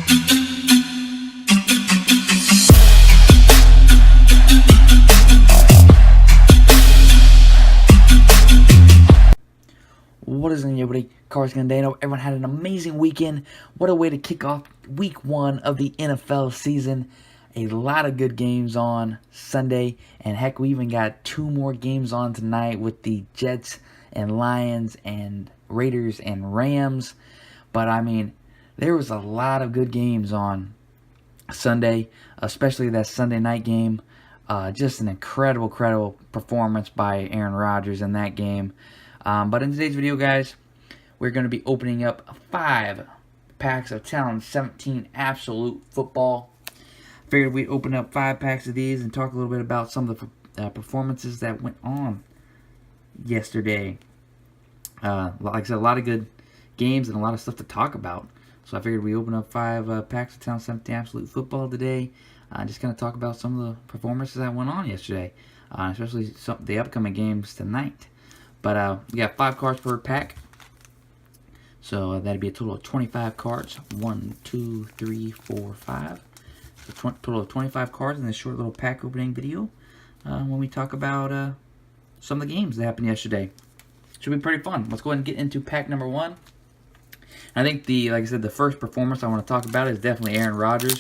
What is going on, everybody? Carlos Gandano. Everyone had an amazing weekend. What a way to kick off week 1 of the NFL season. A lot of good games on Sunday. And heck, we even got 2 more games on tonight with the Jets and Lions and Raiders and Rams. But, I mean, there was a lot of good games on Sunday, especially that Sunday night game. Just an incredible performance by Aaron Rodgers in that game. But in today's video, guys, we're going to be opening up 5 packs of 2017 Absolute Football. Figured we'd open up 5 packs of these and talk a little bit about some of the performances that went on yesterday. Like I said, a lot of good games and a lot of stuff to talk about. So I figured we'd open up 5 packs of 2017 Absolute Football today. Just going to talk about some of the performances that went on yesterday, especially the upcoming games tonight. But we got 5 cards per pack. So that'd be a total of 25 cards. 1, 2, 3, 4, 5. So total of 25 cards in this short little pack opening video. When we talk about some of the games that happened yesterday. Should be pretty fun. Let's go ahead and get into pack number 1. I think like I said, the first performance I want to talk about is definitely Aaron Rodgers.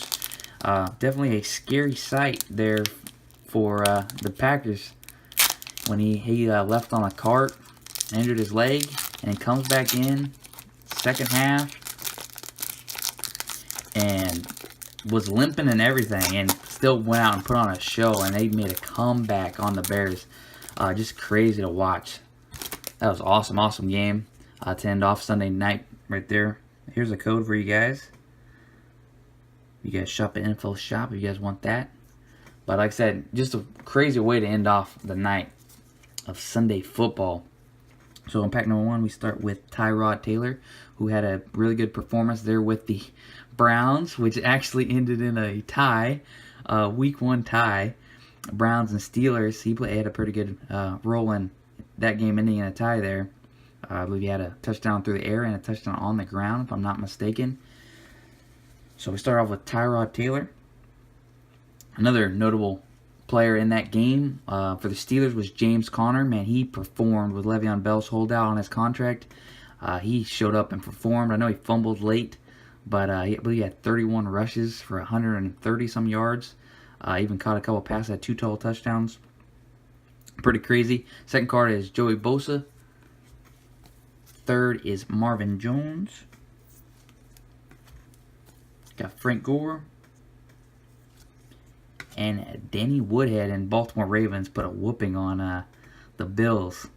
Definitely a scary sight there for the Packers. When he left on a cart, injured his leg, and he comes back in second half and was limping and everything, and still went out and put on a show, and they made a comeback on the Bears. Just crazy to watch. That was awesome game to end off Sunday night right there. Here's a code for you guys. You guys shop at Info Shop if you guys want that. But like I said, just a crazy way to end off the night of Sunday football. So in pack number 1, we start with Tyrod Taylor, who had a really good performance there with the Browns, which actually ended in a tie, week 1 tie. Browns and Steelers. He had a pretty good role in that game, ending in a tie there. I believe he had a touchdown through the air and a touchdown on the ground, if I'm not mistaken. So we start off with Tyrod Taylor. Another notable player in that game for the Steelers was James Conner. Man, he performed with Le'Veon Bell's holdout on his contract. He showed up and performed. I know he fumbled late, but I believe he had 31 rushes for 130-some yards. Even caught a couple passes, had 2 total touchdowns. Pretty crazy. Second card is Joey Bosa. Third is Marvin Jones. Got Frank Gore. And Danny Woodhead and Baltimore Ravens put a whooping on the Bills.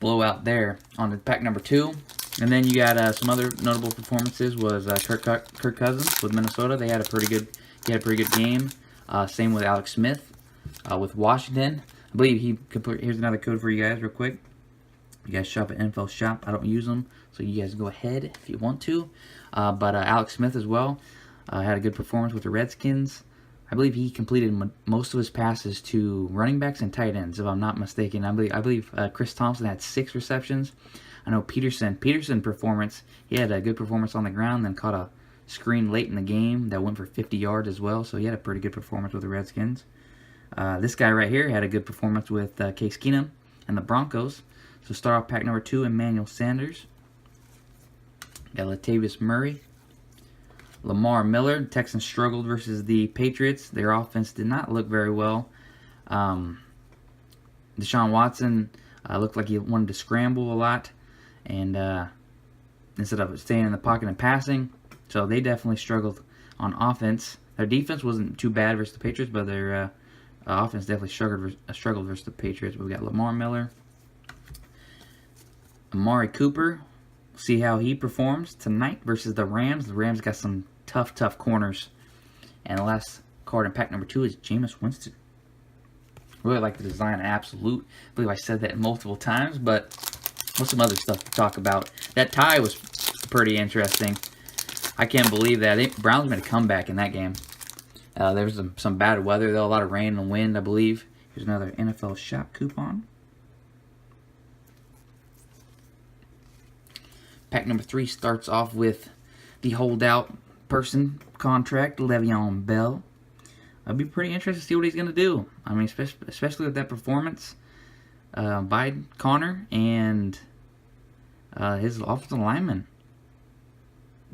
Blowout there on the pack number 2. And then you got some other notable performances was Kirk Cousins with Minnesota. He had a pretty good game. Same with Alex Smith with Washington. I believe here's another code for you guys real quick. You guys shop at Info Shop. I don't use them, so you guys go ahead if you want to. But Alex Smith as well had a good performance with the Redskins. I believe he completed most of his passes to running backs and tight ends, if I'm not mistaken. I believe Chris Thompson had 6 receptions. I know Peterson performance, he had a good performance on the ground, then caught a screen late in the game that went for 50 yards as well, so he had a pretty good performance with the Redskins. This guy right here had a good performance with Case Keenum and the Broncos. So start off pack number 2, Emmanuel Sanders. Got Latavius Murray. Lamar Miller. The Texans struggled versus the Patriots. Their offense did not look very well. Deshaun Watson looked like he wanted to scramble a lot, and instead of staying in the pocket and passing. So they definitely struggled on offense. Their defense wasn't too bad versus the Patriots, but their offense definitely struggled versus the Patriots. But we got Lamar Miller. Amari Cooper. See how he performs tonight versus the Rams. The Rams got some tough corners. And the last card in pack number 2 is Jameis Winston. Really like the design of Absolute. I believe I said that multiple times, but what's some other stuff to talk about? That tie was pretty interesting. I can't believe that. Browns made a comeback in that game. There was some bad weather, though. A lot of rain and wind, I believe. Here's another NFL Shop coupon. Pack number 3 starts off with the holdout person contract, Le'Veon Bell. I'd be pretty interested to see what he's going to do. I mean, especially with that performance by Connor and his offensive lineman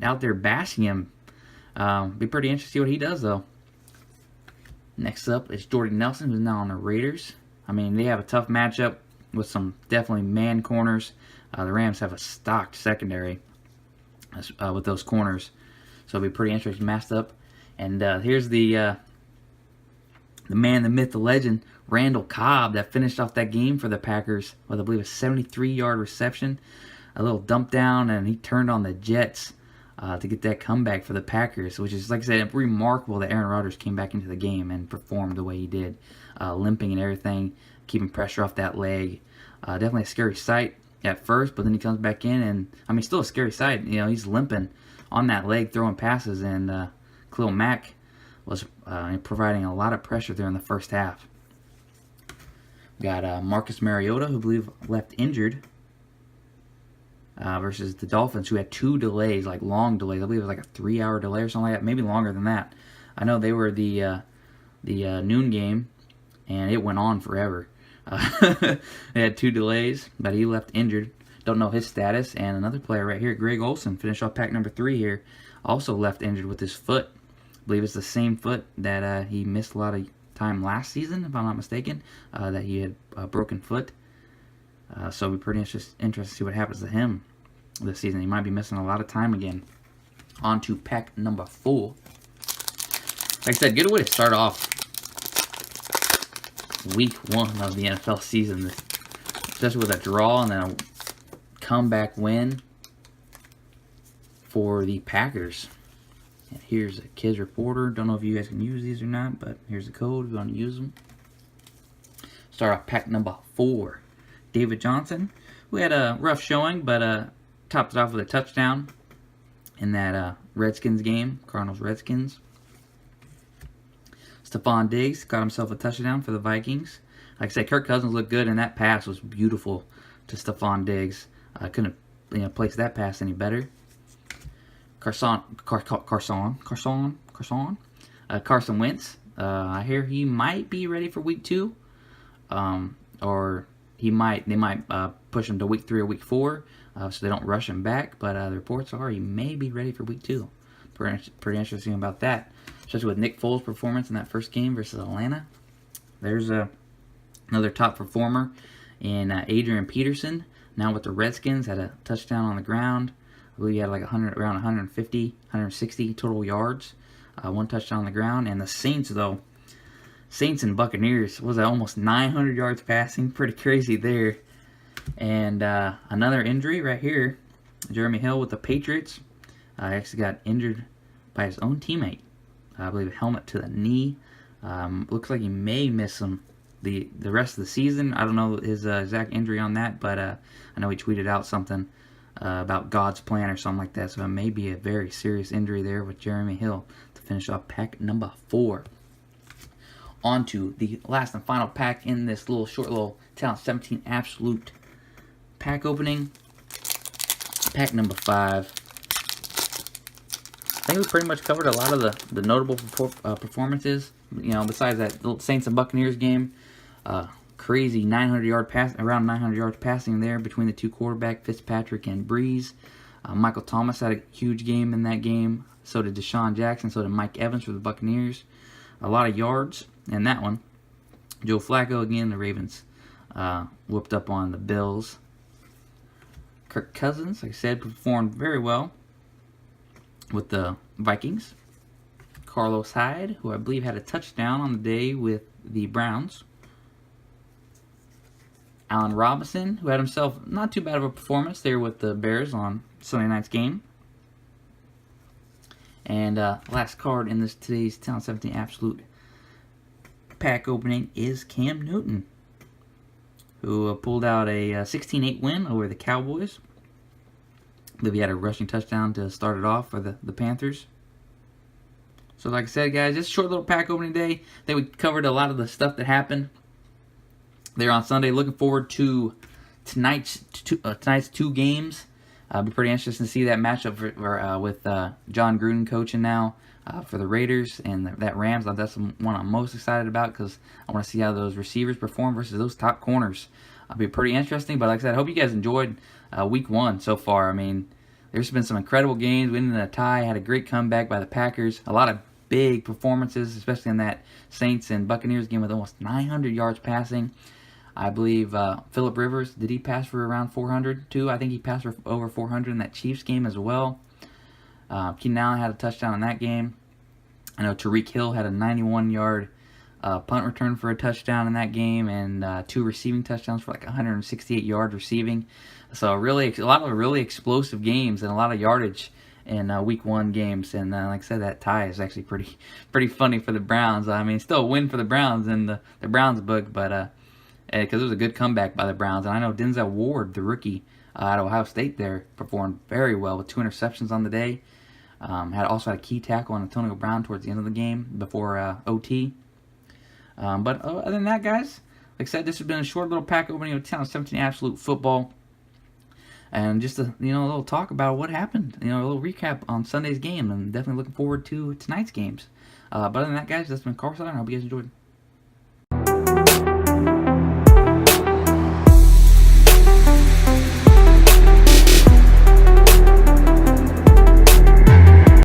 out there bashing him. Be pretty interested to see what he does, though. Next up is Jordan Nelson, who's now on the Raiders. I mean, they have a tough matchup with some definitely man corners. The Rams have a stocked secondary with those corners, so it'll be pretty interesting matchup. And here's the man, the myth, the legend, Randall Cobb, that finished off that game for the Packers with, I believe, a 73-yard reception, a little dump down, and he turned on the Jets to get that comeback for the Packers, which is, like I said, remarkable that Aaron Rodgers came back into the game and performed the way he did, limping and everything, keeping pressure off that leg. Definitely a scary sight at first, but then he comes back in, and, I mean, still a scary sight. You know, he's limping on that leg, throwing passes, and Khalil Mack was providing a lot of pressure there in the first half. We got Marcus Mariota, who I believe left injured, versus the Dolphins, who had 2 delays, like long delays. I believe it was like a 3-hour delay or something like that, maybe longer than that. I know they were the noon game, and it went on forever. They had 2 delays, but he left injured. Don't know his status. And another player right here, Greg Olsen, finished off pack number 3 here, also left injured with his foot. I believe it's the same foot that he missed a lot of time last season, if I'm not mistaken, that he had a broken foot. So it'll be pretty interesting to see what happens to him this season. He might be missing a lot of time again. On to pack number 4. Like I said, good way to start off week 1 of the NFL season, especially with a draw and then a comeback win for the Packers. And here's a Kids Reporter. Don't know if you guys can use these or not, but here's the code if you want to use them. Start off pack number 4. David Johnson, who had a rough showing, but topped it off with a touchdown in that Redskins game, Cardinals-Redskins. Stephon Diggs got himself a touchdown for the Vikings. Like I said, Kirk Cousins looked good, and that pass was beautiful to Stephon Diggs. Couldn't place that pass any better. Carson Wentz. I hear he might be ready for week 2, or they might push him to week 3 or week 4, so they don't rush him back. But the reports are he may be ready for week 2. Pretty interesting about that, especially with Nick Foles' performance in that first game versus Atlanta. There's another top performer in Adrian Peterson. Now with the Redskins, had a touchdown on the ground. I believe he had like around 150, 160 total yards. 1 touchdown on the ground. And the Saints, though, Saints and Buccaneers, was almost 900 yards passing. Pretty crazy there. And another injury right here. Jeremy Hill with the Patriots. Actually got injured by his own teammate. I believe a helmet to the knee. Looks like he may miss the rest of the season. I don't know his exact injury on that, but I know he tweeted out something about God's plan or something like that. So it may be a very serious injury there with Jeremy Hill to finish off pack number 4. On to the last and final pack in this short little 2017 Absolute pack opening. Pack number 5. I think we pretty much covered a lot of the notable performances. Besides that little Saints and Buccaneers game, crazy 900 yard pass, around 900 yards passing there between the 2 quarterbacks, Fitzpatrick and Breeze. Michael Thomas had a huge game in that game. So did Deshaun Jackson. So did Mike Evans for the Buccaneers. A lot of yards in that one. Joe Flacco again. The Ravens whooped up on the Bills. Kirk Cousins, like I said, performed very well with the Vikings. Carlos Hyde, who I believe had a touchdown on the day with the Browns. Allen Robinson, who had himself not too bad of a performance there with the Bears on Sunday night's game. And last card in today's 2017 Absolute pack opening is Cam Newton, who pulled out a 16-8 win over the Cowboys. I believe he had a rushing touchdown to start it off for the Panthers. So like I said, guys, just a short little pack opening day. I think we covered a lot of the stuff that happened there on Sunday. Looking forward to tonight's 2 games. It'll be pretty interesting to see that matchup with John Gruden coaching now for the Raiders and that Rams. That's the one I'm most excited about because I want to see how those receivers perform versus those top corners. It'll be pretty interesting. But like I said, I hope you guys enjoyed Week 1 so far. I mean, there's been some incredible games. Winning a tie, had a great comeback by the Packers. A lot of big performances, especially in that Saints and Buccaneers game with almost 900 yards passing. I believe Phillip Rivers, did he pass for around 400 too? I think he passed for over 400 in that Chiefs game as well. Keenan Allen had a touchdown in that game. I know Tyreek Hill had a 91-yard punt return for a touchdown in that game, and 2 receiving touchdowns for like 168 yards receiving. So really, a lot of really explosive games and a lot of yardage in Week 1 games. And like I said, that tie is actually pretty funny for the Browns. I mean, still a win for the Browns in the Browns book, but because it was a good comeback by the Browns. And I know Denzel Ward, the rookie out of Ohio State there, performed very well with 2 interceptions on the day. Also had a key tackle on Antonio Brown towards the end of the game before OT. But other than that, guys, like I said, this has been a short little pack opening of 2017 Absolute Football. And just a little talk about what happened. A little recap on Sunday's game. And definitely looking forward to tonight's games. But other than that, guys, that's been CardboardCellar. I hope you guys enjoyed.